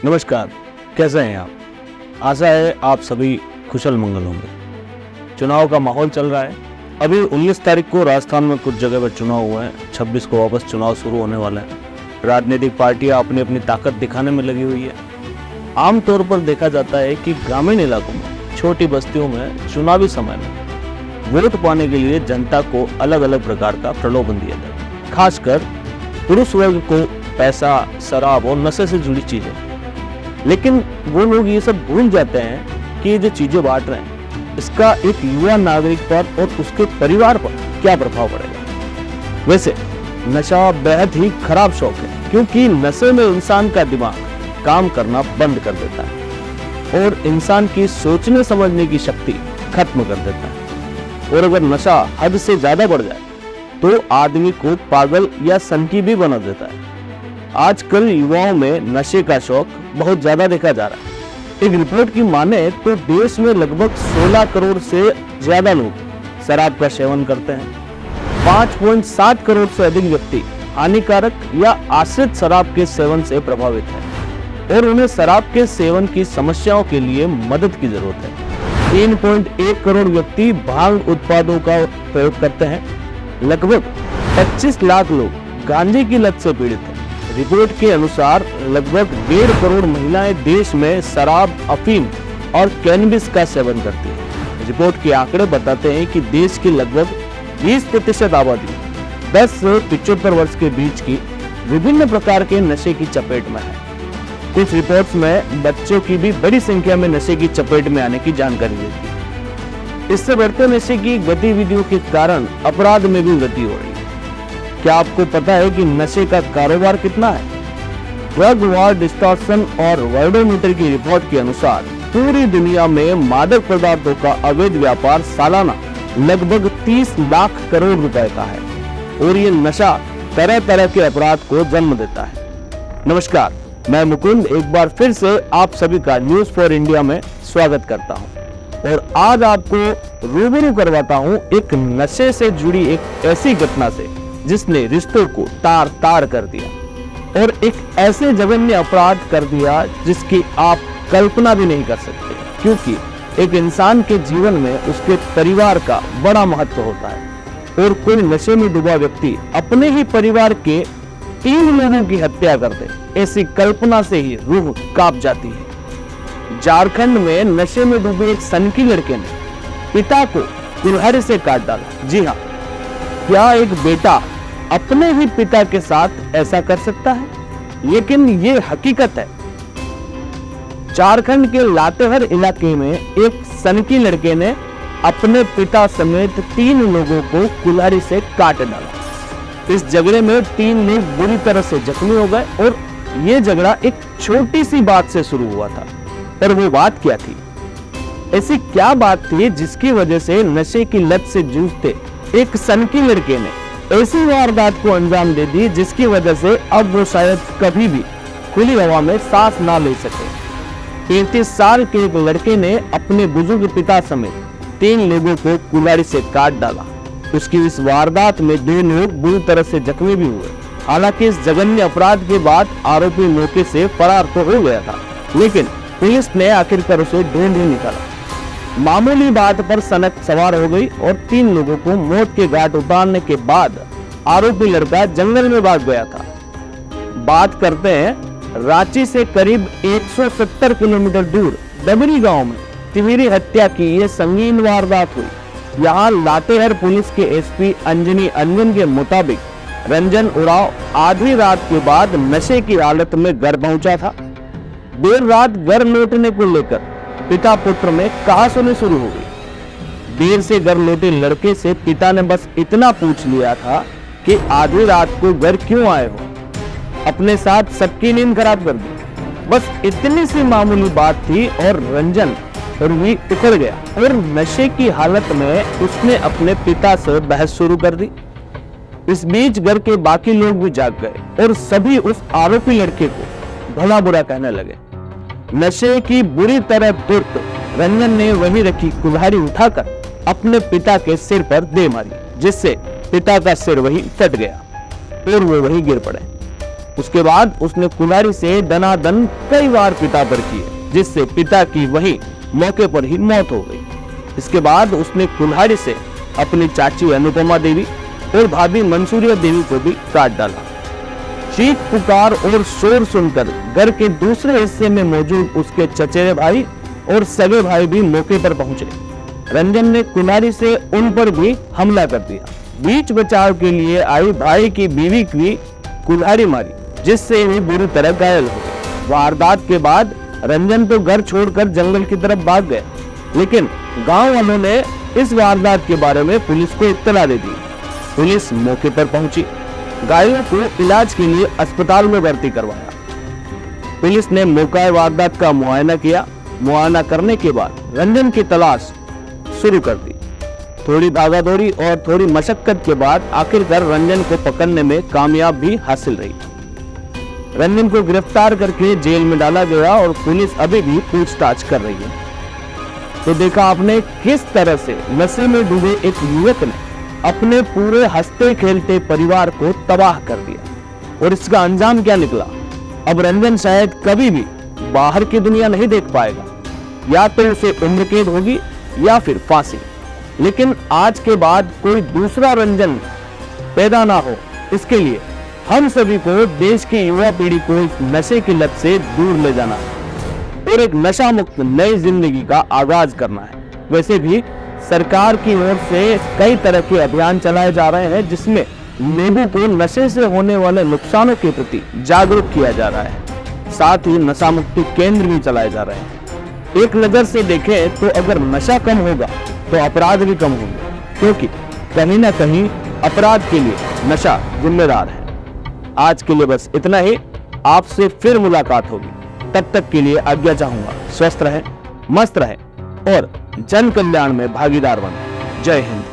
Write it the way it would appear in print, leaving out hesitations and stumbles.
नमस्कार, कैसे हैं आप? आशा है आप सभी कुशल मंगल होंगे। चुनाव का माहौल चल रहा है। अभी 19 तारीख को राजस्थान में कुछ जगह पर चुनाव हुए हैं। 26 को वापस चुनाव शुरू होने वाले हैं। राजनीतिक पार्टियां अपनी अपनी ताकत दिखाने में लगी हुई है। आमतौर पर देखा जाता है कि ग्रामीण इलाकों में, छोटी बस्तियों में चुनावी समय में वोट पाने के लिए जनता को अलग अलग प्रकार का प्रलोभन दिया जाता है। खासकर पुरुष वर्ग को पैसा, शराब और नशे से जुड़ी चीजें। लेकिन वो लोग ये सब भूल जाते हैं कि ये जो चीजें बांट रहे हैं इसका एक युवा नागरिक पर और उसके परिवार पर क्या प्रभाव पड़ेगा। वैसे नशा बेहद ही खराब शौक है, क्योंकि नशे में इंसान का दिमाग काम करना बंद कर देता है और इंसान की सोचने समझने की शक्ति खत्म कर देता है। और अगर नशा हद से ज्यादा बढ़ जाए तो आदमी को पागल या सनकी भी बना देता है। आजकल युवाओं में नशे का शौक बहुत ज्यादा देखा जा रहा है। एक रिपोर्ट की माने तो देश में लगभग 16 करोड़ से ज्यादा लोग शराब का सेवन करते हैं। 5.7 करोड़ से अधिक व्यक्ति हानिकारक या आश्रित शराब के सेवन से प्रभावित हैं और उन्हें शराब के सेवन की समस्याओं के लिए मदद की जरूरत है। 3.1 करोड़ व्यक्ति भांग उत्पादों का प्रयोग करते हैं। लगभग 25 लाख लोग गांजे की लत से पीड़ित हैं। रिपोर्ट के अनुसार लगभग 1.5 करोड़ महिलाएं देश में शराब, अफीम और कैनबिस का सेवन करती हैं। रिपोर्ट के आंकड़े बताते हैं कि देश की लगभग 20% आबादी 10 से 75 वर्ष के बीच की विभिन्न प्रकार के नशे की चपेट में है। कुछ रिपोर्ट्स में बच्चों की भी बड़ी संख्या में नशे की चपेट में आने की जानकारी देती है। इससे बढ़ते नशे की गतिविधियों के कारण अपराध में भी वृद्धि हो रही है। क्या आपको पता है कि नशे का कारोबार कितना है? ड्रग वॉर डिस्टॉर्शन और वर्ल्डोमीटर की रिपोर्ट के अनुसार पूरी दुनिया में मादक पदार्थों का अवैध व्यापार सालाना लगभग 30 लाख करोड़ रुपए का है और ये नशा तरह तरह के अपराध को जन्म देता है। नमस्कार, मैं मुकुंद एक बार फिर से आप सभी का न्यूज फॉर इंडिया में स्वागत करता हूं और आज आपको रूबरू करवाता हूं एक नशे से जुड़ी एक ऐसी घटना से जिसने रिश्तों को तार तार कर दिया और एक ऐसे जघन्य अपराध कर दिया जिसकी आप कल्पना भी नहीं कर सकते, क्योंकि एक इंसान के जीवन में उसके परिवार का बड़ा महत्व होता है और कोई नशे में डूबा व्यक्ति अपने ही परिवार के 3 लोगों की हत्या कर दे, ऐसी कल्पना से ही रूह कांप जाती है। झारखंड में नशे में डूबे एक सनकी लड़के ने पिता को कुल्हाड़ी से काट डाला। जी हाँ, क्या एक बेटा अपने ही पिता के साथ ऐसा कर सकता है? लेकिन ये हकीकत है। झारखंड के लातेहार इलाके में एक सनकी लड़के ने अपने पिता समेत 3 लोगों को कुल्हाड़ी से काट डाला। इस झगड़े में 3 लोग बुरी तरह से जख्मी हो गए और ये झगड़ा एक छोटी सी बात से शुरू हुआ था। पर वो बात क्या थी? ऐसी क्या बात थी जिसकी वजह से नशे की लत से जूझते एक सनकी लड़के ने ऐसी वारदात को अंजाम दे दी जिसकी वजह से अब वो शायद कभी भी खुली हवा में सांस ना ले सके। 33 साल के एक लड़के ने अपने बुजुर्ग पिता समेत 3 लोगों को कुल्हाड़ी से काट डाला। उसकी इस वारदात में 2 लोग बुरी तरह से जख्मी भी हुए। हालांकि इस जघन्य अपराध के बाद आरोपी मौके से फरार तो हो गया था, लेकिन पुलिस ने आखिरकार उसे ढूंढ ही निकाला। मामूली बात पर सनक सवार हो गई और 3 लोगों को मौत के घाट उतारने के बाद आरोपी लड़का जंगल में भाग गया था। बात करते हैं रांची से करीब 170 किलोमीटर दूर डबरी गांव में तिमिरी हत्या की ये संगीन वारदात हुई। यहाँ लातेहार पुलिस के एसपी अंजनी अंजन के मुताबिक रंजन उराव आधी रात के बाद नशे की हालत में घर पहुंचा था। देर रात घर लौटने को लेकर पिता पुत्र में कहासुनी शुरू हो गई। देर से घर लौटे लड़के से पिता ने बस इतना पूछ लिया था कि आधी रात को घर क्यों आए हो, अपने साथ सबकी नींद खराब कर दी। बस इतनी सी मामूली बात थी और रंजन रूही उखड़ गया और नशे की हालत में उसने अपने पिता से बहस शुरू कर दी। इस बीच घर के बाकी लोग भी जाग गए और सभी उस आरोपी लड़के को भला बुरा कहने लगे। नशे की बुरी तरह धुत रंजन ने वहीं रखी कुल्हाड़ी उठाकर अपने पिता के सिर पर दे मारी, जिससे पिता का सिर वहीं फट गया और वो वहीं गिर पड़े। उसके बाद उसने कुल्हाड़ी से दनादन कई बार पिता पर किए, जिससे पिता की वही मौके पर ही मौत हो गई। इसके बाद उसने कुल्हाड़ी से अपनी चाची अनुपमा देवी और भाभी मंसूरिया देवी को भी काट डाला। चीख पुकार और शोर सुनकर घर के दूसरे हिस्से में मौजूद उसके चचेरे भाई और सगे भाई भी मौके पर पहुंचे। रंजन ने कुल्हाड़ी से उन पर भी हमला कर दिया। बीच बचाव के लिए आई भाई की बीवी की कुल्हाड़ी मारी, जिससे वे बुरी तरह घायल हो गए। वारदात के बाद रंजन तो घर छोड़कर जंगल की तरफ भाग गए, लेकिन गांव वालों ने इस वारदात के बारे में पुलिस को इत्तला दे दी। पुलिस मौके पर पहुंची, घायलों को इलाज के लिए अस्पताल में भर्ती करवाया। पुलिस ने मौका वारदात का मुआयना किया। मुआयना करने के बाद रंजन की तलाश शुरू कर दी। थोड़ी भागादौड़ी और थोड़ी मशक्कत के बाद आखिरकार रंजन को पकड़ने में कामयाब भी हासिल रही। रंजन को गिरफ्तार करके जेल में डाला गया और पुलिस अभी भी पूछताछ कर रही है। तो देखा आपने किस तरह से नशे में डूबे एक युवक ने अपने पूरे हंसते खेलते परिवार को तबाह कर दिया, और इसका अंजाम क्या निकला। अब रंजन शायद कभी भी बाहर की दुनिया नहीं देख पाएगा, या तो उसे उम्र कैद होगी या फिर फांसी। लेकिन आज के बाद कोई दूसरा रंजन पैदा ना हो, इसके लिए हम सभी को देश की युवा पीढ़ी को इस नशे की लत से दूर ले जाना है और एक नशा मुक्त नई जिंदगी का आगाज करना है। वैसे भी सरकार की ओर से कई तरह के अभियान चलाए जा रहे हैं, जिसमें लोगों को नशे से होने वाले नुकसानों के प्रति जागरूक किया जा रहा है। साथ ही नशा मुक्ति केंद्र भी चलाए जा रहे हैं। एक नजर से देखें तो अगर नशा कम होगा तो अपराध भी कम होंगे, क्योंकि कहीं ना कहीं अपराध के लिए नशा जिम्मेदार है। आज के लिए बस इतना ही। आपसे फिर मुलाकात होगी। तब तक के लिए आज्ञा चाहूंगा। स्वस्थ रहें, मस्त रहें और जन कल्याण में भागीदार बने। जय हिंद।